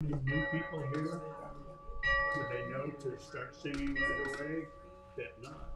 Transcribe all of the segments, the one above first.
Any new people here? Do they know to start singing right away? Bet not.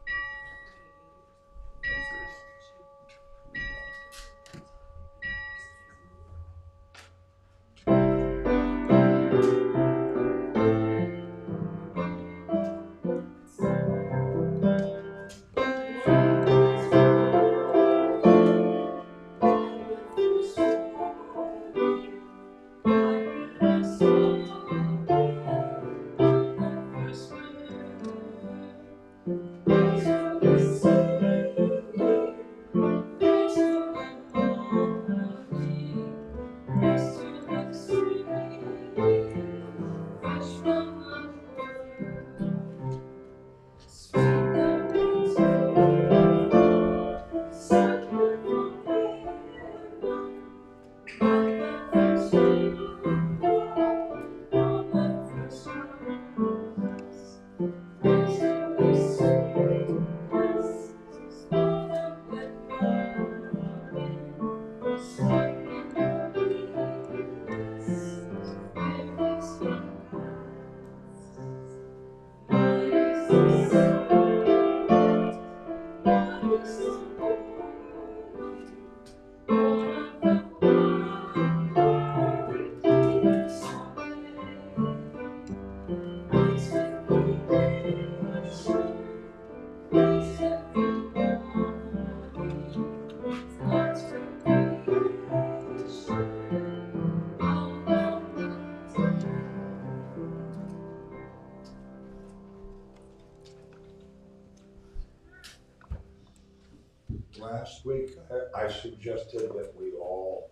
Last week, I suggested that we all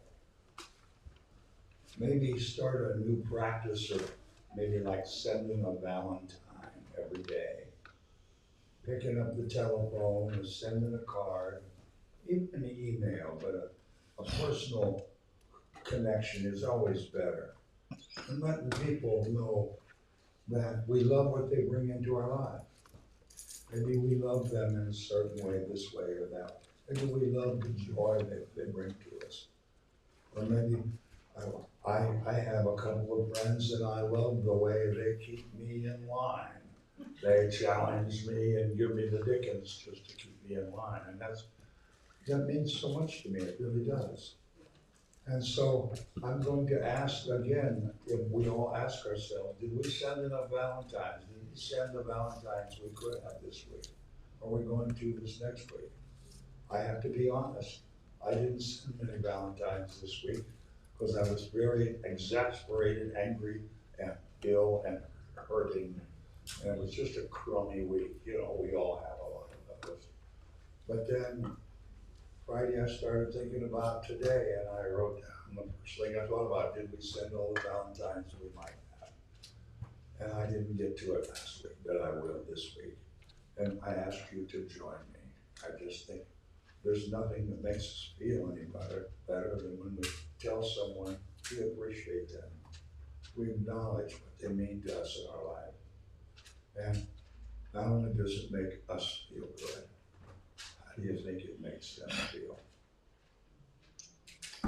maybe start a new practice of maybe like sending a Valentine every day. Picking up the telephone or sending a card, even an email, but a personal connection is always better. And letting people know that we love what they bring into our life. Maybe we love them in a certain way, this way or that. Maybe we love the joy that they bring to us. Or maybe I have a couple of friends and I love the way they keep me in line. They challenge me and give me the dickens just to keep me in line. And that means so much to me, it really does. And so I'm going to ask again, if we all ask ourselves, did we send enough Valentines? Did we send the Valentines we could have this week? Are we going to this next week? I have to be honest. I didn't send many Valentines this week because I was very exasperated, angry, and ill and hurting. And it was just a crummy week. You know, we all have a lot of those. But then Friday, I started thinking about today, and I wrote down the first thing I thought about, did we send all the Valentines we might have? And I didn't get to it last week, but I will this week. And I ask you to join me. I just think there's nothing that makes us feel any better than when we tell someone we appreciate them. We acknowledge what they mean to us in our life. And not only does it make us feel good, how do you think it makes them feel?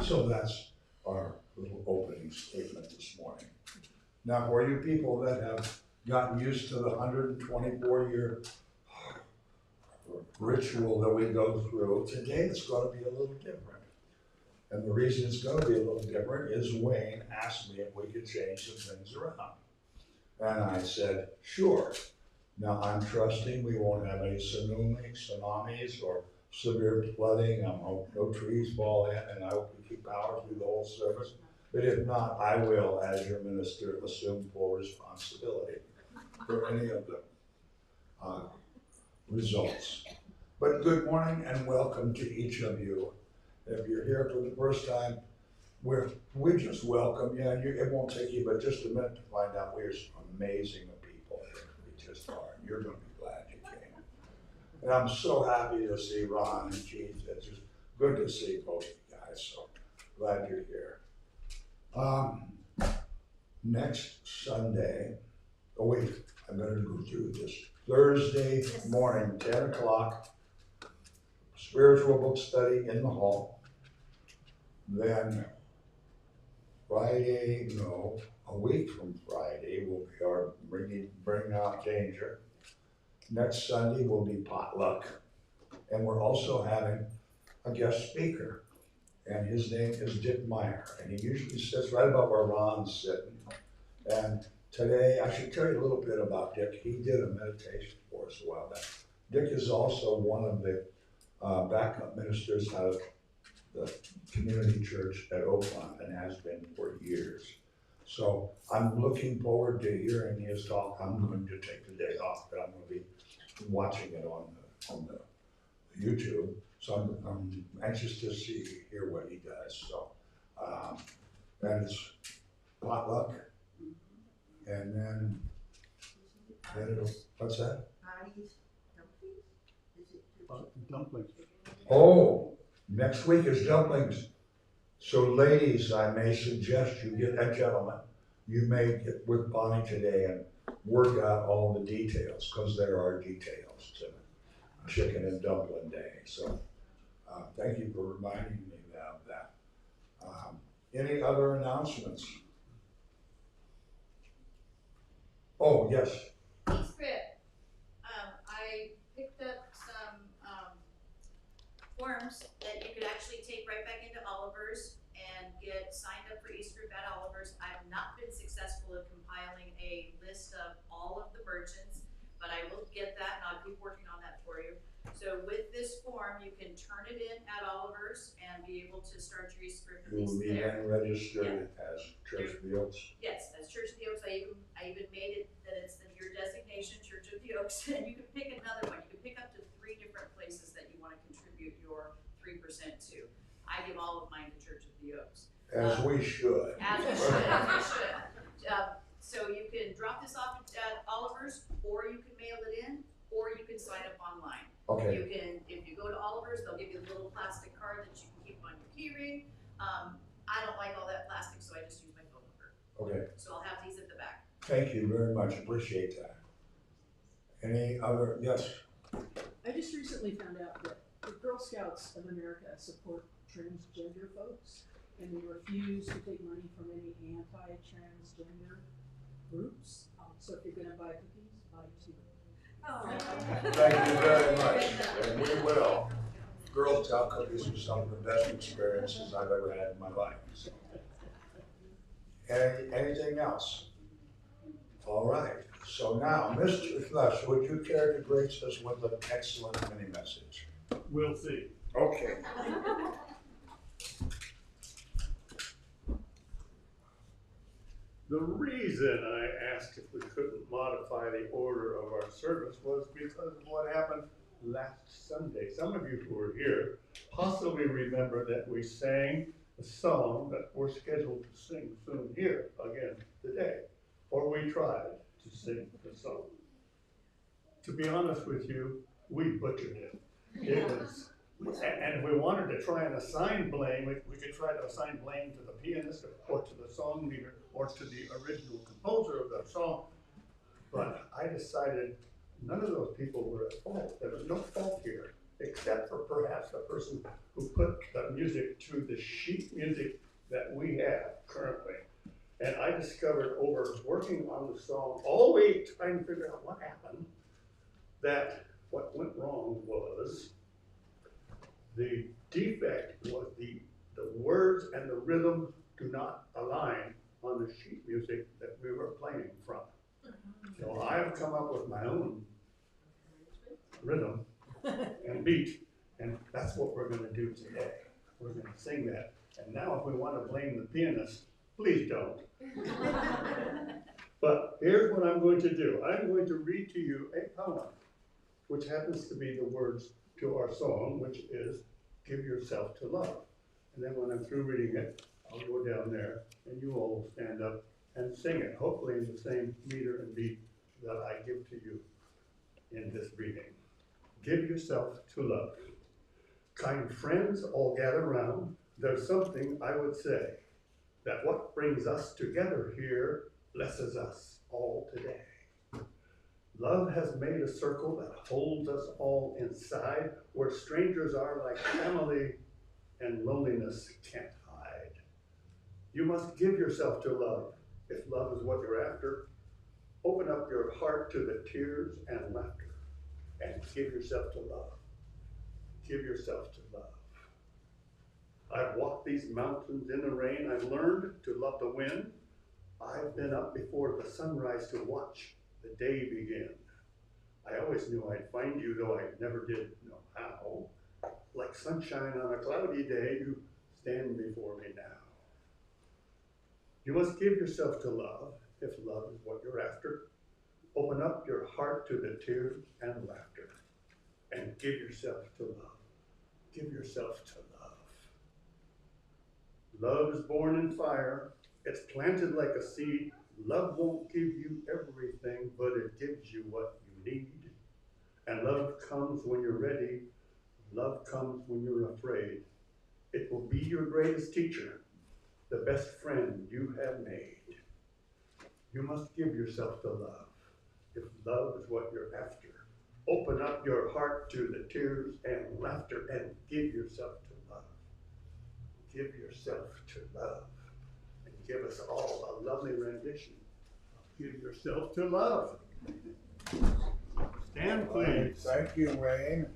So that's our little opening statement this morning. Now, for you people that have gotten used to the 124-year ritual that we go through, today it's going to be a little different. And the reason it's going to be a little different is Wayne asked me if we could change some things around. And I said, sure. Now I'm trusting we won't have any tsunamis or severe flooding. I hope no trees fall in, and I hope we keep power through the whole service. But if not, I will, as your minister, assume full responsibility for any of the results. But good morning and welcome to each of you. If you're here for the first time, we just welcome you, and it won't take you but just a minute to find out we're amazing people. We just are, and you're going to be glad you came. And I'm so happy to see Ron and Keith. It's just good to see both of you guys, so glad you're here. Next Sunday, I better go through this. Thursday morning, 10 o'clock, spiritual book study in the hall. Then Friday, no, a week from Friday will be our Bring Out Danger. Next Sunday will be potluck. And we're also having a guest speaker. And his name is Dick Meyer. And he usually sits right about where Ron's sitting. And today, I should tell you a little bit about Dick. He did a meditation for us a while back. Dick is also one of the backup ministers out of the community church at Oakland and has been for years. So I'm looking forward to hearing his talk. I'm going to take the day off, but I'm going to be watching it on the YouTube. So I'm anxious to hear what he does. So and it's potluck, and then it'll, what's that? Dumplings. Oh, next week is dumplings. So ladies, I may suggest you get that gentleman. You may get with Bonnie today and work out all the details, because there are details to chicken and dumpling day. So thank you for reminding me of that. Any other announcements? Oh, yes. Script. I picked up some forms that you could actually take right back into Oliver's and get signed up for eScript at Oliver's. I've not been successful in compiling a list of all of the merchants, but I will get that, and I'll keep working on that for you. So with this form, you can turn it in at Oliver's and be able to start your eScript at You will least be there. then registered as Church of the Oaks. Yes, as Church of the Oaks. I even made it that it's your designation, Church of the Oaks, and you can pick another one. You can pick up to 3 different places that you want to contribute your 3% to. I give all of mine to Church of the Oaks. As we should. As we should, as we should. So you can drop this off at Oliver's, or you can mail it in, or you can sign up online. Okay. You can, if you go to Oliver's, they'll give you a little plastic card that you can keep on your key ring. I don't like all that plastic, so I just use my phone number. Okay. So I'll have these at the back. Thank you very much. Appreciate that. Any other? Yes. I just recently found out that the Girl Scouts of America support transgender folks, and they refuse to take money from any anti-transgender groups. So if you're going to buy cookies, buy 2. Thank you very much. And we will. Girl Scout cookies are some of the best experiences I've ever had in my life. So. Anything else? All right. So now, Mr. Flush, would you care to grace us with an excellent mini message? We'll see. Okay. The reason I asked if we couldn't modify the order of our service was because of what happened last Sunday. Some of you who were here possibly remember that we sang a song that we're scheduled to sing soon here again today, or we tried to sing the song. To be honest with you, we butchered it. It was, and if we wanted to try and assign blame, we could try to assign blame to the pianist or to the song leader or to the original composer of the song. But I decided none of those people were at fault. There was no fault here, except for perhaps the person who put the music to the sheet music that we have currently. And I discovered over working on the song all week, trying to figure out what happened, that what went wrong was the defect was the words and the rhythm do not align on the sheet music that we were playing from. So I have come up with my own rhythm and beat, and that's what we're going to do today. We're going to sing that. And now if we want to blame the pianist, please don't. But here's what I'm going to do. I'm going to read to you a poem, which happens to be the words to our song, which is Give Yourself to Love. And then when I'm through reading it, I'll go down there and you all will stand up and sing it, hopefully in the same meter and beat that I give to you in this reading. Give yourself to love. Kind friends all gather round, there's something I would say, that what brings us together here blesses us all today. Love has made a circle that holds us all inside, where strangers are like family and loneliness can't hide. You must give yourself to love, if love is what you're after. Open up your heart to the tears and laughter, and give yourself to love. Give yourself to love. I've walked these mountains in the rain. I've learned to love the wind. I've been up before the sunrise to watch the day begin. I always knew I'd find you, though I never did know how. Like sunshine on a cloudy day, you stand before me now. You must give yourself to love, if love is what you're after. Open up your heart to the tears and laughter, and give yourself to love. Give yourself to love. Love is born in fire. It's planted like a seed. Love won't give you everything, but it gives you what you need. And love comes when you're ready. Love comes when you're afraid. It will be your greatest teacher, the best friend you have made. You must give yourself to love, if love is what you're after. Open up your heart to the tears and laughter, and give yourself to love. Give yourself to love. And give us all a lovely rendition of Give Yourself to Love. Stand, please. Thank you, Wayne.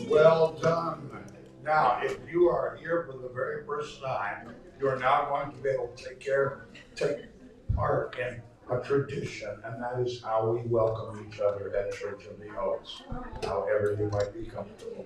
Well done. Now, if you are here for the very first time, you are now going to be able to take part in a tradition, and that is how we welcome each other at Church of the Oaks, however you might be comfortable.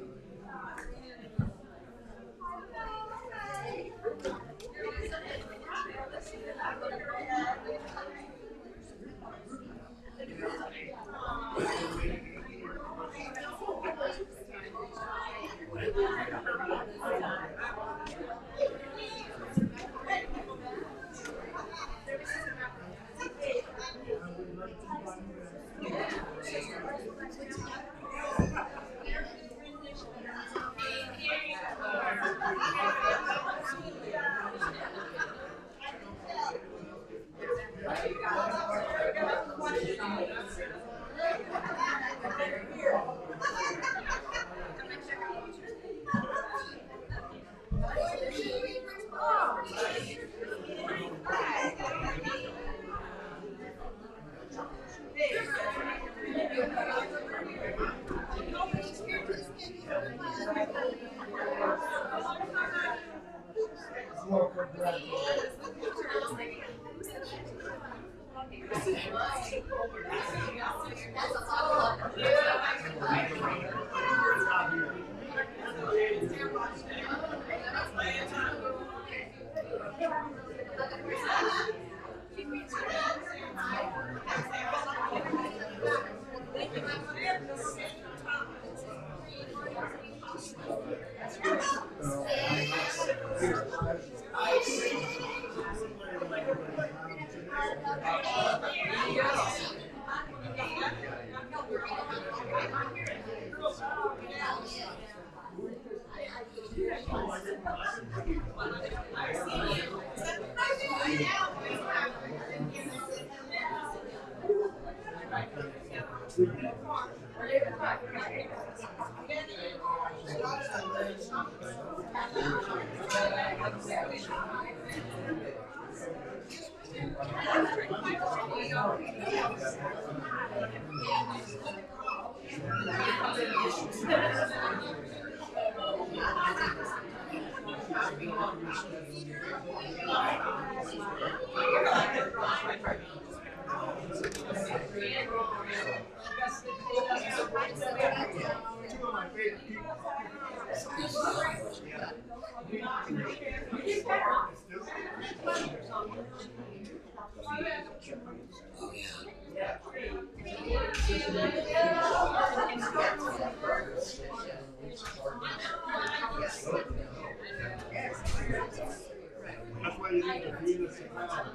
That's why you need the Haooyness and Health.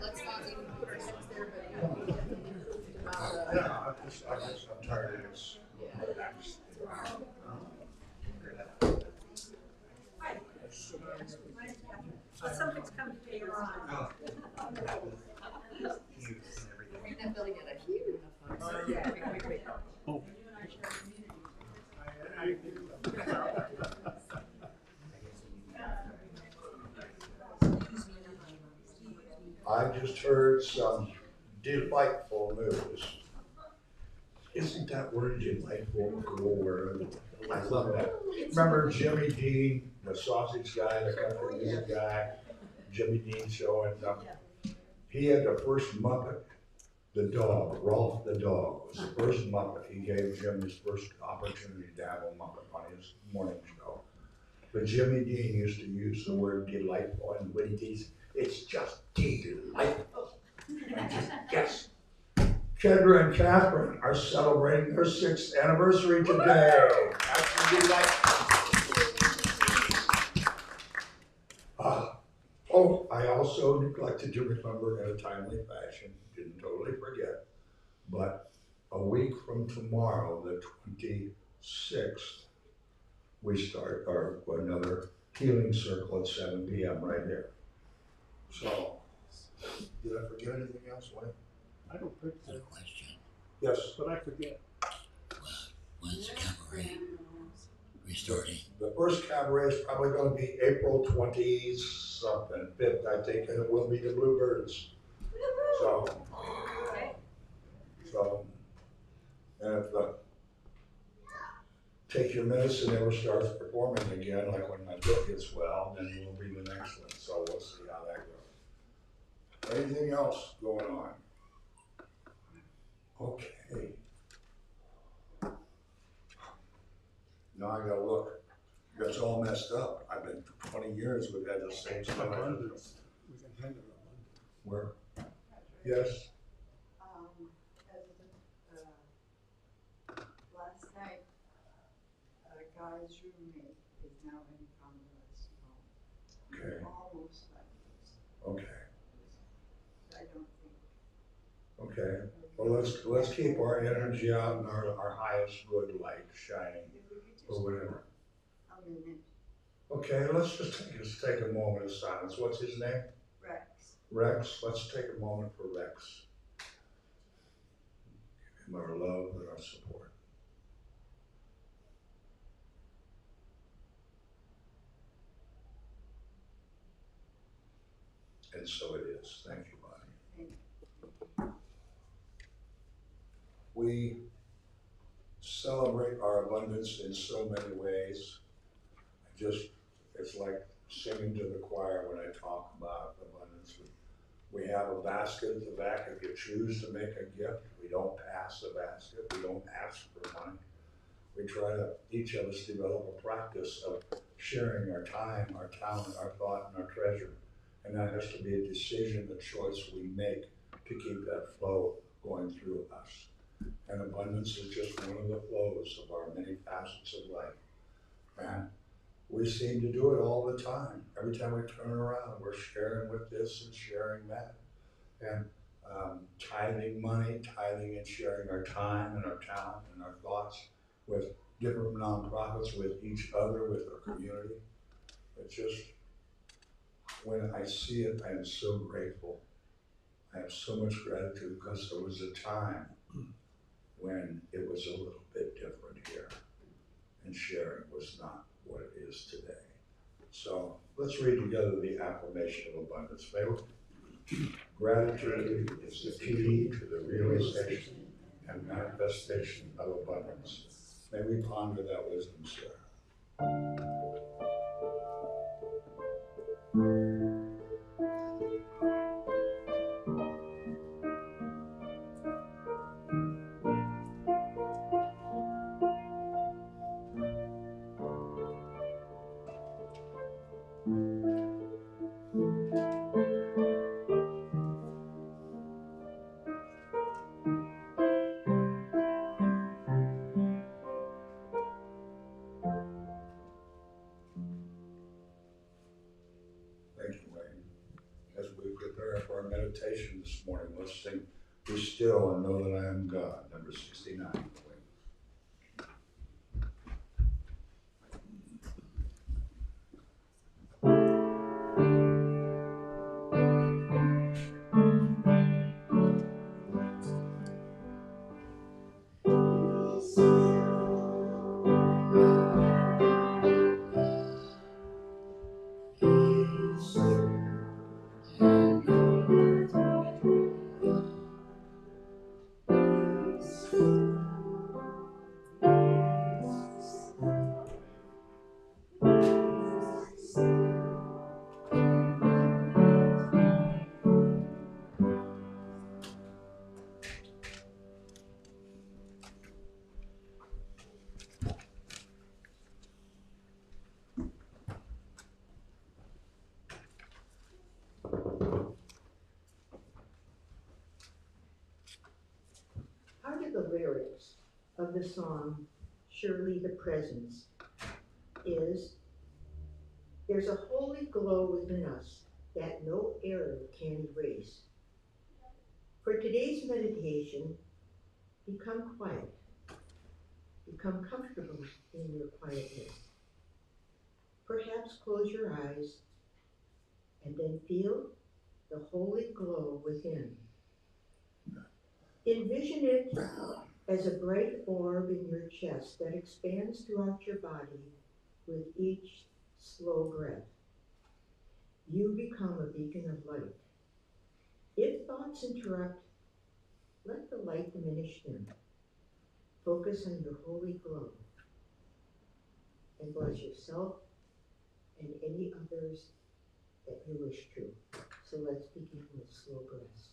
Let's not even put ourselves there, Yeah, I'm tired of this. Something's coming to your eye. We're not building it a huge enough. Oh. I just heard some delightful news. Isn't that word delightful a cool word? I love that. Remember Jimmy Dean, the sausage guy, the country music guy, Jimmy Dean show and he had the first Muppet, the dog, Rolf the dog was the first Muppet. He gave Jim his first opportunity to have a Muppet on his morning show. But Jimmy Dean used to use the word delightful, and when he teased, it's just delightful. And just, yes. Kendra and Catherine are celebrating their 6th anniversary today. That's delightful. I also neglected to remember in a timely fashion, didn't totally forget, but a week from tomorrow, the 26th, we start another healing circle at 7 p.m. right here. So, did I forget anything else, Wayne? I don't think so, Question. Yes. but I forget. When's the cabaret restarting? The first cabaret is probably going to be April 20-something, 5th, I think, and it will be the Bluebirds. And if take your medicine never starts performing again, like when my book gets well, then we'll be the next one. So we'll see how that goes. Anything else going on? Okay. Now I gotta look. It's all messed up. I've been 20 years we've had the same stuff. Abundance. We can handle abundance. Where? Yes. Last night, a guy's roommate is now in convalescent home. Okay. Almost like this. Okay. I don't think. Okay. Well, let's keep our energy out and our highest good light shining, If we could or just whatever. a minute, Okay, let's just take a moment of silence. What's his name? Rex. Rex. Let's take a moment for Rex. Give him our love and our support. And so it is. Thank you, Bonnie. Thank We celebrate our abundance in so many ways. It's like singing to the choir when I talk about abundance. We have a basket at the back. If you choose to make a gift, we don't pass the basket. We don't ask for money. We try to, each of us develop a practice of sharing our time, our talent, our thought, and our treasure. And that has to be a decision, a choice we make to keep that flow going through us. And abundance is just one of the flows of our many facets of life. And we seem to do it all the time. Every time we turn around, we're sharing with this and sharing that. And tithing money, tithing and sharing our time and our talent and our thoughts with different nonprofits, with each other, with our community. It's just, when I see it, I am so grateful. I have so much gratitude because there was a time when it was a little bit different here and sharing was not what it is today. So let's read together the affirmation of abundance. May we? Gratitude is the key to the realization and manifestation of abundance. May we ponder that wisdom, sir. Thank you, Wayne. As we prepare for our meditation this morning, let's sing "Be Still and Know That I Am God," number 69. Part of the lyrics of the song, "Surely the Presence," is, "There's a holy glow within us that no error can erase." For today's meditation, become quiet. Become comfortable in your quietness. Perhaps close your eyes and then feel the holy glow within. Envision it as a bright orb in your chest that expands throughout your body with each slow breath. You become a beacon of light. If thoughts interrupt, let the light diminish them. Focus on your holy glow and bless yourself and any others that you wish to. So let's begin with slow breaths.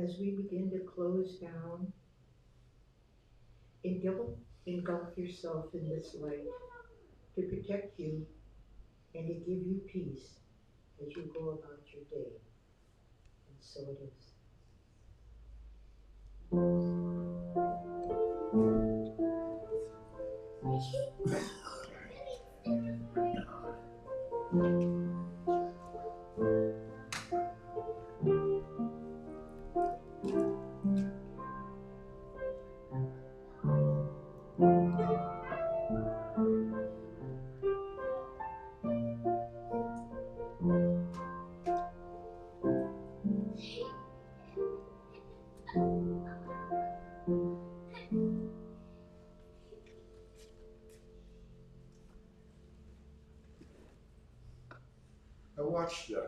as we begin to close down, engulf yourself in this light to protect you and to give you peace as you go about your day. And so it is. I watched an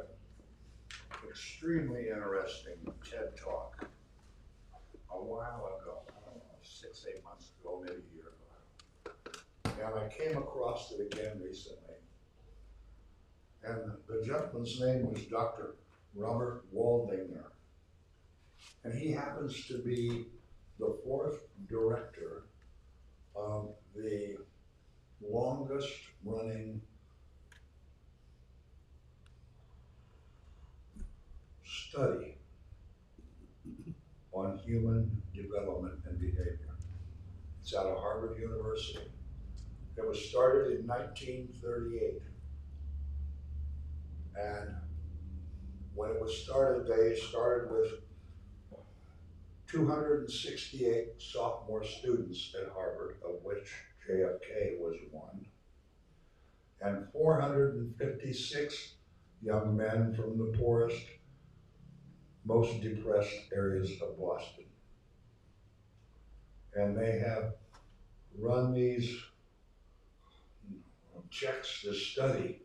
extremely interesting TED Talk a while ago, I don't know, 6, 8 months ago, maybe a year ago. And I came across it again recently. And the gentleman's name was Dr. Robert Waldinger. And he happens to be the 4th director of the longest running study on human development and behavior. It's out of Harvard University. It was started in 1938. And when it was started, they started with 268 sophomore students at Harvard, of which JFK was one, and 456 young men from the poorest, most depressed areas of Boston. And they have run these checks to study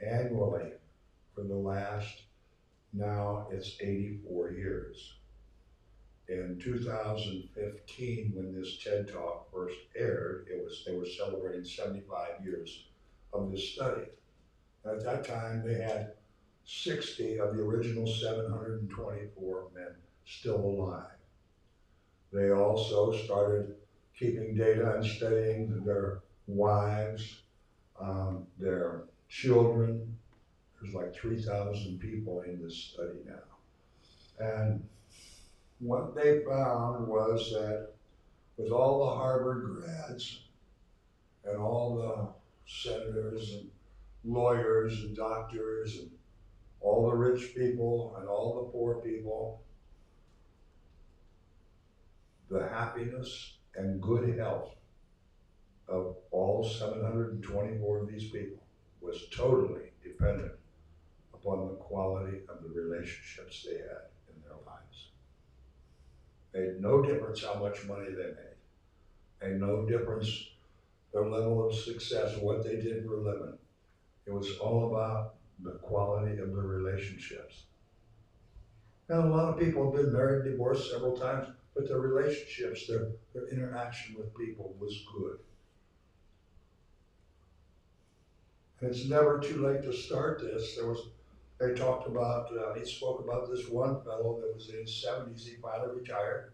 annually for the last, now it's 84 years. In 2015, when this TED Talk first aired, they were celebrating 75 years of this study. At that time, they had 60 of the original 724 men still alive. They also started keeping data and studying their wives, their children. There's like 3,000 people in this study now. And what they found was that with all the Harvard grads and all the senators and lawyers and doctors and all the rich people and all the poor people, the happiness and good health of all 724 of these people was totally dependent upon the quality of the relationships they had in their lives. Made no difference how much money they made. Made no difference their level of success, what they did for a living. It was all about the quality of the relationships. And a lot of people have been married, divorced several times, but their relationships, their interaction with people was good. And it's never too late to start this. They talked about, he spoke about this one fellow that was in his 70s, he finally retired.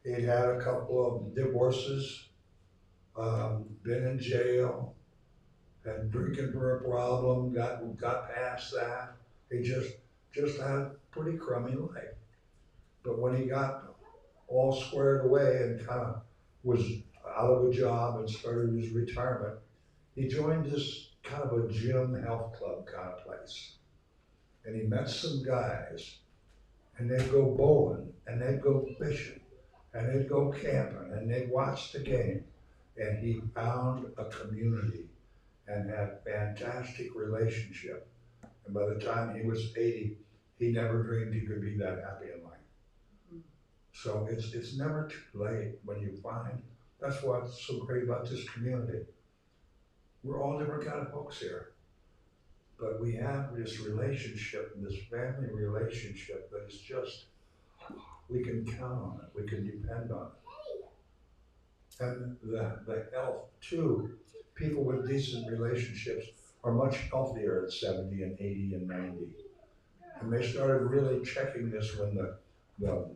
He'd had a couple of divorces, been in jail, had drinking for a problem, got past that. He just had a pretty crummy life. But when he got all squared away and kind of was out of a job and started his retirement, he joined this kind of a gym health club kind of place. And he met some guys, and they'd go bowling, and they'd go fishing, and they'd go camping, and they'd watch the game. And he found a community and had fantastic relationship. And by the time he was 80, he never dreamed he could be that happy in life. So it's never too late when you find, that's what's so great about this community. We're all different kind of folks here, but we have this relationship, this family relationship that is just, we can count on it, we can depend on it. And the health too, people with decent relationships are much healthier at 70 and 80 and 90. And they started really checking this when the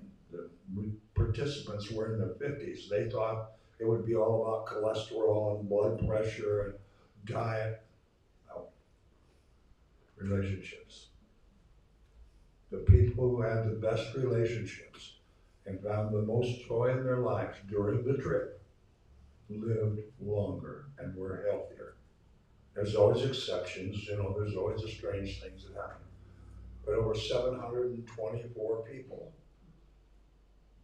participants were in their 50s. They thought it would be all about cholesterol and blood pressure and diet. No. Relationships. The people who had the best relationships and found the most joy in their lives during the trip lived longer and were healthier. There's always exceptions, there's always the strange things that happen. But over 724 people,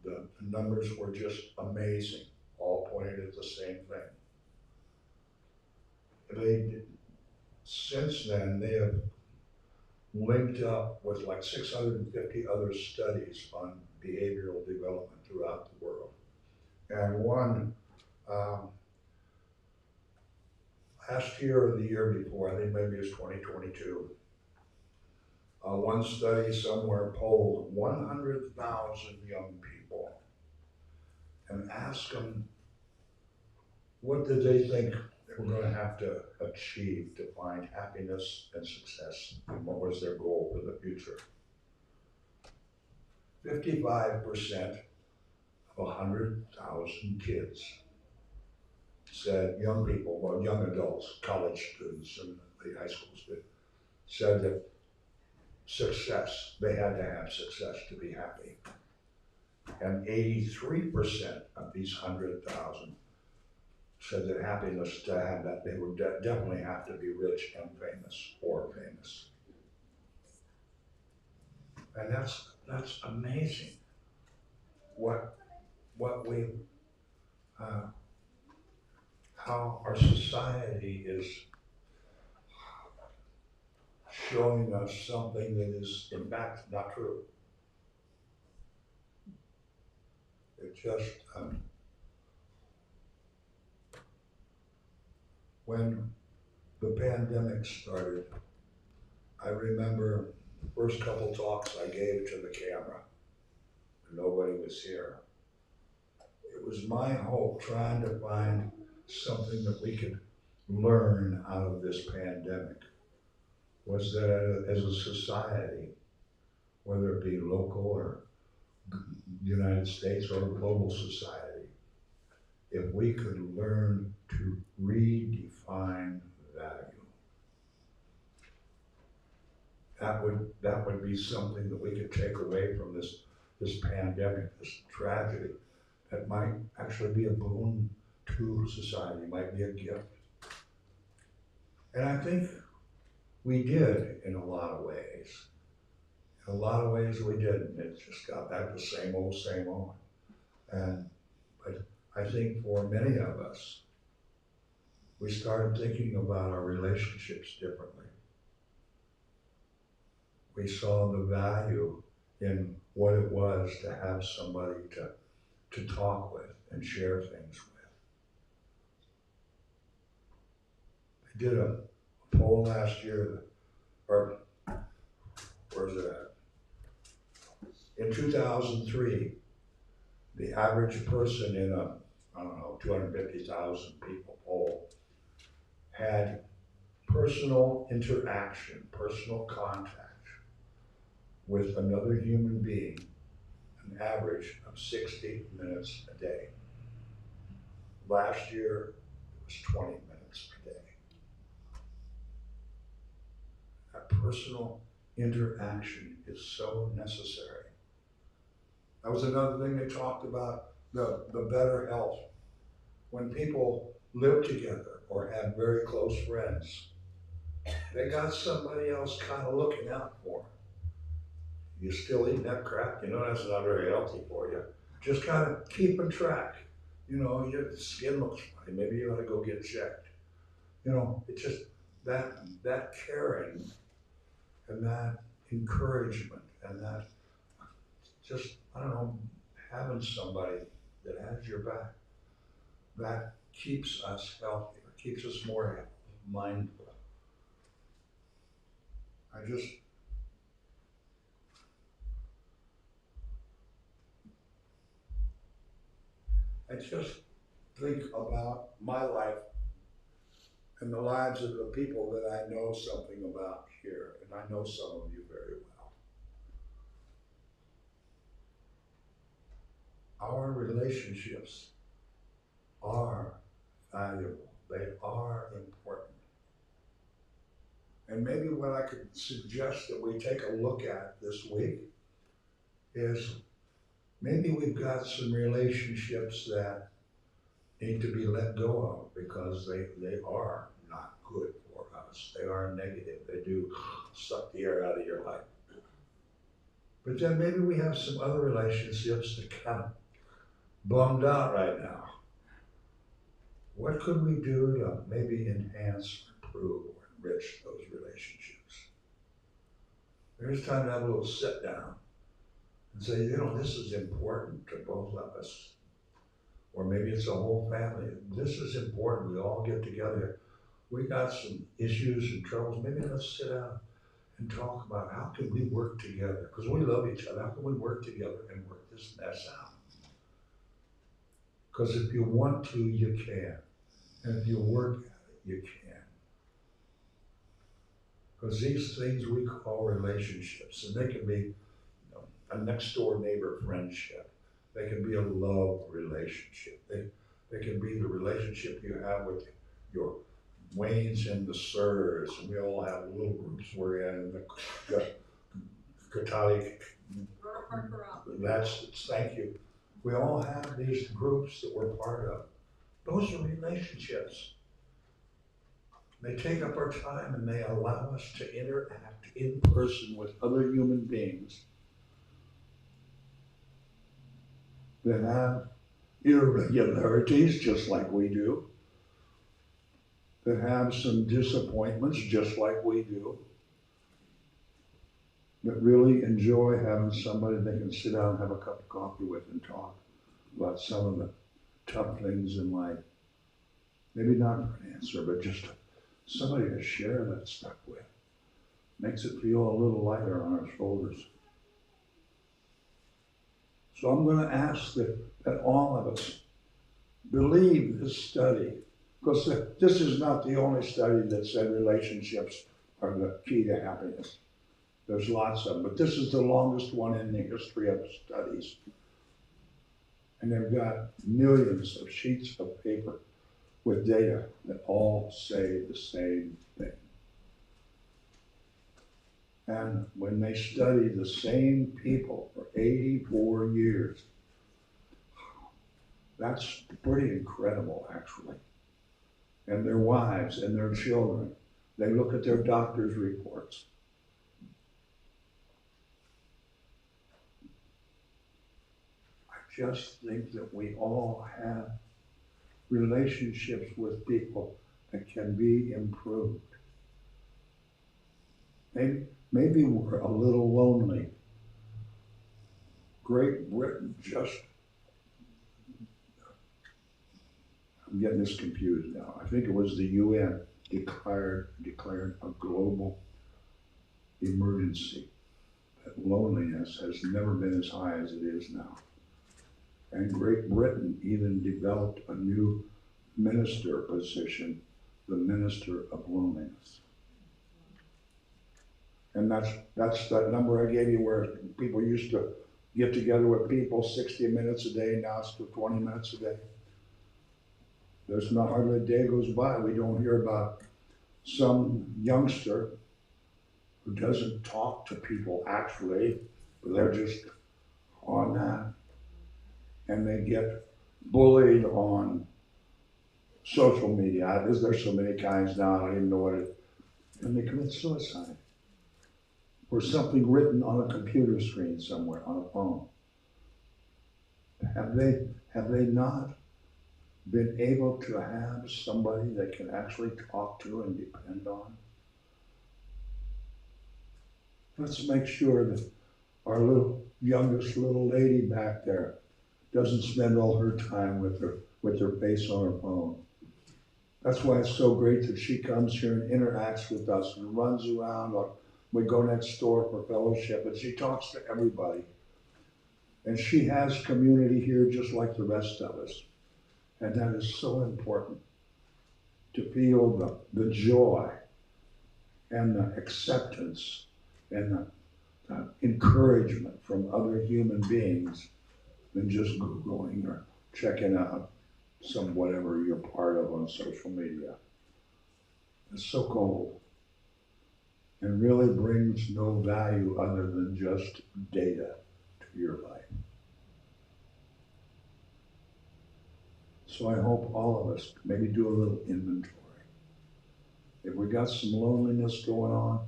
the numbers were just amazing, all pointed at the same thing. Since then, they have linked up with like 650 other studies on behavioral development throughout the world. And one, last year or the year before, I think maybe it's 2022, one study somewhere polled 100,000 young people and asked them what did they think they were going to have to achieve to find happiness and success, and what was their goal for the future. 55% of 100,000 kids said, young people, well, young adults, college students and the high school students, said that success, they had to have success to be happy. And 83% of these 100,000 said that happiness, to have that, they would definitely have to be rich and famous or famous. And that's amazing. What we, how our society is showing us something that is in fact not true. It just, when the pandemic started, I remember the first couple talks I gave to the camera, and nobody was here. It was my hope trying to find something that we could learn out of this pandemic, was that as a society, whether it be local or United States or global society, if we could learn to redefine value, that would be something that we could take away from this pandemic, this tragedy, that might actually be a boon to society, might be a gift. And I think we did in a lot of ways. In a lot of ways we didn't. It just got back to same old, same old. But I think for many of us, we started thinking about our relationships differently. We saw the value in what it was to have somebody to talk with and share things with. I did a poll last year, or where's it at? In 2003, the average person in a, 250,000 people poll had personal interaction, personal contact with another human being, an average of 60 minutes a day. Last year, it was 20 minutes a day. That personal interaction is so necessary. That was another thing they talked about, the better health. When people live together or have very close friends, they got somebody else kind of looking out for them. You're still eating that crap, that's not very healthy for you. Just kind of keeping track. Your skin looks funny, maybe you ought to go get checked. It's just that caring and that encouragement and that just, having somebody that has your back, that keeps us healthier, keeps us more mindful. I just think about my life and the lives of the people that I know something about here, and I know some of you very well. relationships are valuable. They are important. And maybe what I could suggest that we take a look at this week is maybe we've got some relationships that need to be let go of because they are not good for us. They are negative. They do suck the air out of your life. But then maybe we have some other relationships that kind of bummed out right now. What could we do to maybe enhance, improve, or enrich those relationships? There's time to have a little sit down and say, you know, this is important to both of us. Or maybe it's a whole family. This is important. We all get together. We got some issues and troubles. Maybe let's sit down and talk about how can we work together? Because we love each other. How can we work together and work this mess out? Because if you want to, you can. And if you work at it, you can. Because these things we call relationships, and they can be, you know, a next door neighbor friendship. They can be a love relationship. They can be the relationship you have with your Waynes and the Sirs, and we all have little groups we're in, the Catholic. Thank you. We all have these groups that we're part of. Those are relationships. They take up our time and they allow us to interact in person with other human beings that have irregularities just like we do, that have some disappointments just like we do, that really enjoy having somebody they can sit down and have a cup of coffee with and talk about some of the tough things in life. Maybe not for an answer, but just somebody to share that stuff with. Makes it feel a little lighter on our shoulders. So I'm going to ask that all of us believe this study, because this is not the only study that said relationships are the key to happiness. There's lots of them, but this is the longest one in the history of studies. And they've got millions of sheets of paper with data that all say the same thing. And when they study the same people for 84 years, that's pretty incredible, actually. And their wives and their children, they look at their doctor's reports. I just think that we all have relationships with people that can be improved. Maybe we're a little lonely. Great Britain I'm getting this confused now. I think it was the UN declared a global emergency. That loneliness has never been as high as it is now. And Great Britain even developed a new minister position, the Minister of Loneliness. And that's that number I gave you where people used to get together with people 60 minutes a day, now it's to 20 minutes a day. There's not hardly a day goes by we don't hear about some youngster who doesn't talk to people actually, but they're just on that. And they get bullied on social media. There's so many kinds now, I don't even know what it is. And they commit suicide. Or something written on a computer screen somewhere, on a phone. Have they not been able to have somebody they can actually talk to and depend on? Let's make sure that our youngest little lady back there doesn't spend all her time with her face on her phone. That's why it's so great that she comes here and interacts with us and runs around. We go next door for fellowship, and she talks to everybody. And she has community here just like the rest of us. And that is so important, to feel the joy and the acceptance and the encouragement from other human beings than just Googling or checking out some whatever you're part of on social media. It's so cold and really brings no value other than just data to your life. So I hope all of us maybe do a little inventory. If we got some loneliness going on,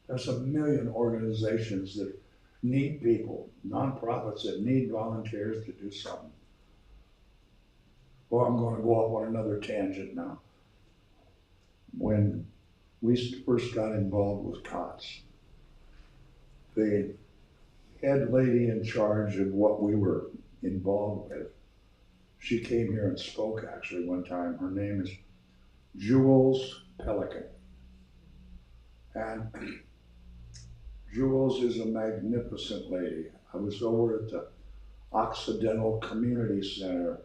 there's a million organizations that need people, nonprofits that need volunteers to do something. Well, I'm going to go off on another tangent now. When we first got involved with COTS, the head lady in charge of what we were involved with, she came here and spoke actually one time. Her name is Jules Pelican. And Jules is a magnificent lady. I was over at the Occidental Community Center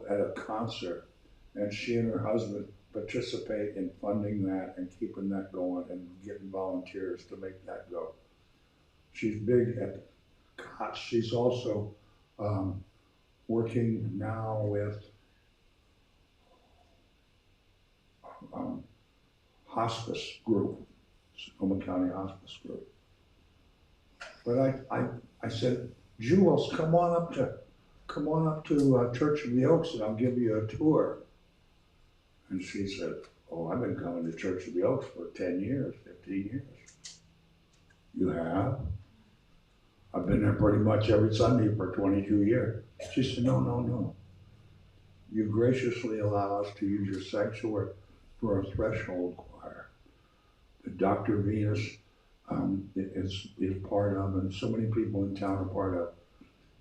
at a concert, and she and her husband participate in funding that and keeping that going and getting volunteers to make that go. She's big at COTS. She's also working now with hospice group, Sonoma County Hospice Group. But I said, Jules, come on up to Church of the Oaks and I'll give you a tour. And she said, oh, I've been coming to Church of the Oaks for 10 years, 15 years. You have? I've been there pretty much every Sunday for 22 years. She said, no. You graciously allow us to use your sanctuary for a threshold choir that Dr. Venus is part of, and so many people in town are part of.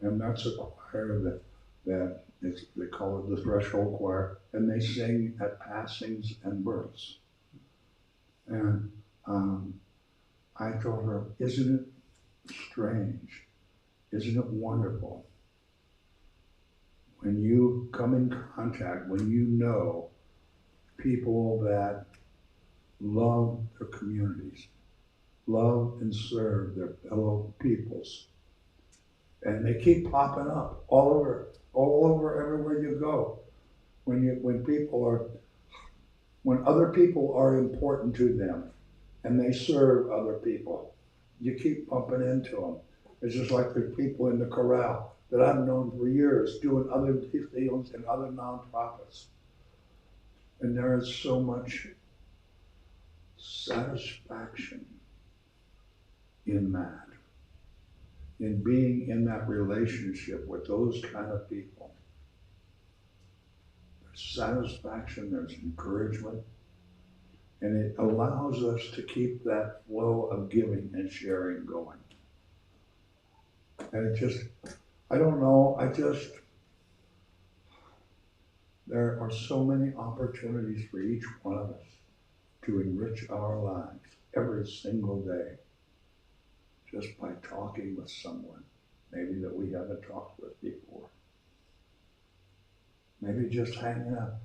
And that's a choir that they call it the Threshold Choir, and they sing at passings and births. And I told her, isn't it strange? Isn't it wonderful? When you come in contact, when you know people that love their communities, love and serve their fellow peoples, and they keep popping up all over everywhere you go. When other people are important to them and they serve other people, you keep bumping into them. It's just like the people in the corral that I've known for years doing other deals and other nonprofits. And there is so much satisfaction in that, in being in that relationship with those kind of people. There's satisfaction, there's encouragement, and it allows us to keep that flow of giving and sharing going. And it just, I don't know, there are so many opportunities for each one of us to enrich our lives every single day just by talking with someone, maybe that we haven't talked with before. Maybe just hanging out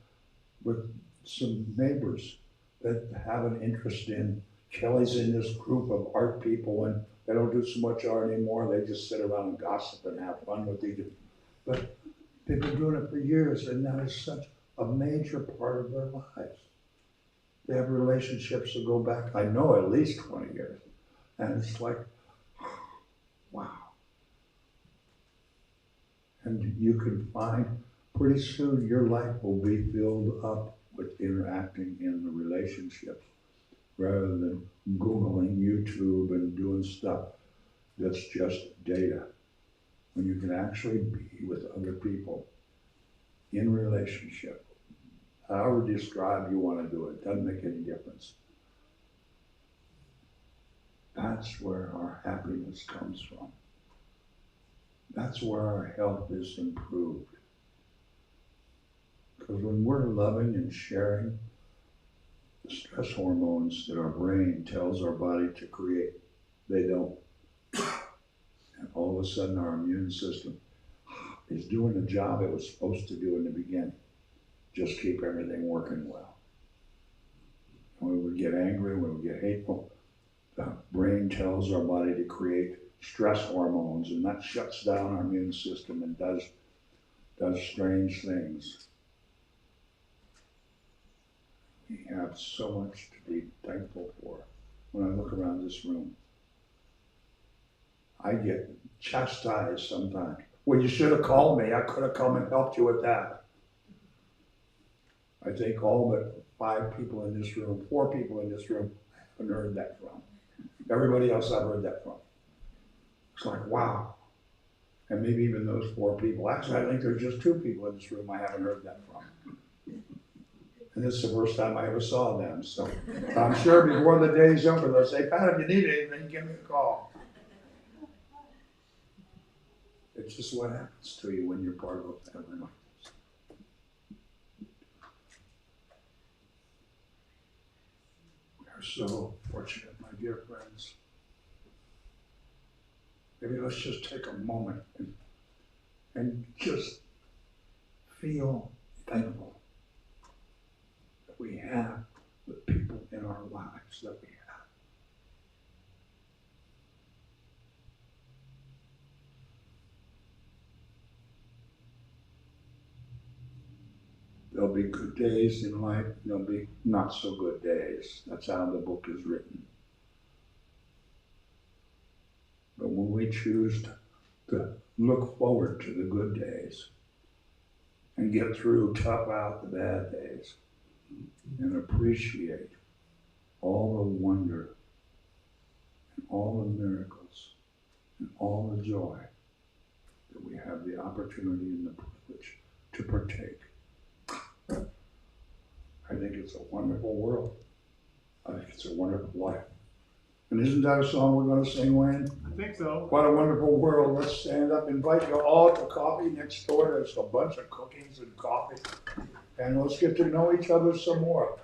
with some neighbors that have an interest in. Kelly's in this group of art people, and they don't do so much art anymore. They just sit around and gossip and have fun with each other. But they've been doing it for years, and that is such a major part of their lives. They have relationships that go back, I know, at least 20 years. And it's like, wow. And you can find, pretty soon your life will be filled up with interacting in the relationships rather than Googling YouTube and doing stuff that's just data. When you can actually be with other people in relationship, however describe you want to do it, doesn't make any difference. That's where our happiness comes from. That's where our health is improved. Because when we're loving and sharing, the stress hormones that our brain tells our body to create, they don't. And all of a sudden our immune system is doing the job it was supposed to do in the beginning. Just keep everything working well. When we would get angry, when we get hateful, the brain tells our body to create stress hormones, and that shuts down our immune system and does does strange things. We have so much to be thankful for. When I look around this room, I get chastised sometimes. Well, you should have called me. I could have come and helped you with that. I think all but 5 people in this room, 4 people in this room, I haven't heard that from. Everybody else I've heard that from. It's like, wow. And maybe even those 4 people. Actually, I think there's just 2 people in this room I haven't heard that from. And this is the first time I ever saw them. So I'm sure before the day's over, they'll say, Pat, if you need anything, give me a call. It's just what happens to you when you're part of a family like this. We are so fortunate, my dear friends. Maybe let's just take a moment and just feel thankful that we have the people in our lives that we have. There'll be good days in life, there'll be not so good days. That's how the book is written. But when we choose to look forward to the good days and get through, tough out the bad days, and appreciate all the wonder and all the miracles and all the joy that we have the opportunity and the privilege to partake. I think it's a wonderful world. I think it's a wonderful life. And isn't that a song we're going to sing, Wayne? I think so. What a wonderful world. Let's stand up, invite you all to coffee next door. There's a bunch of cookies and coffee. And let's get to know each other some more.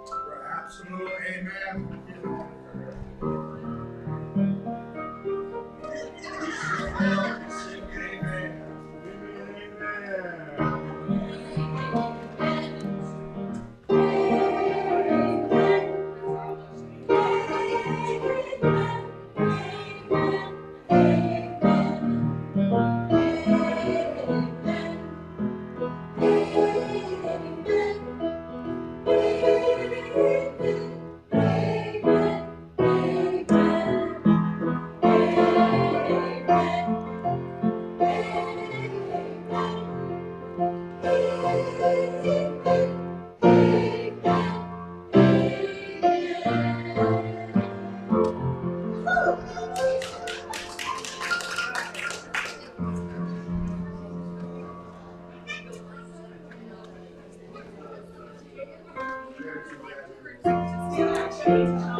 Perhaps a little amen. Sing amen. Thanks.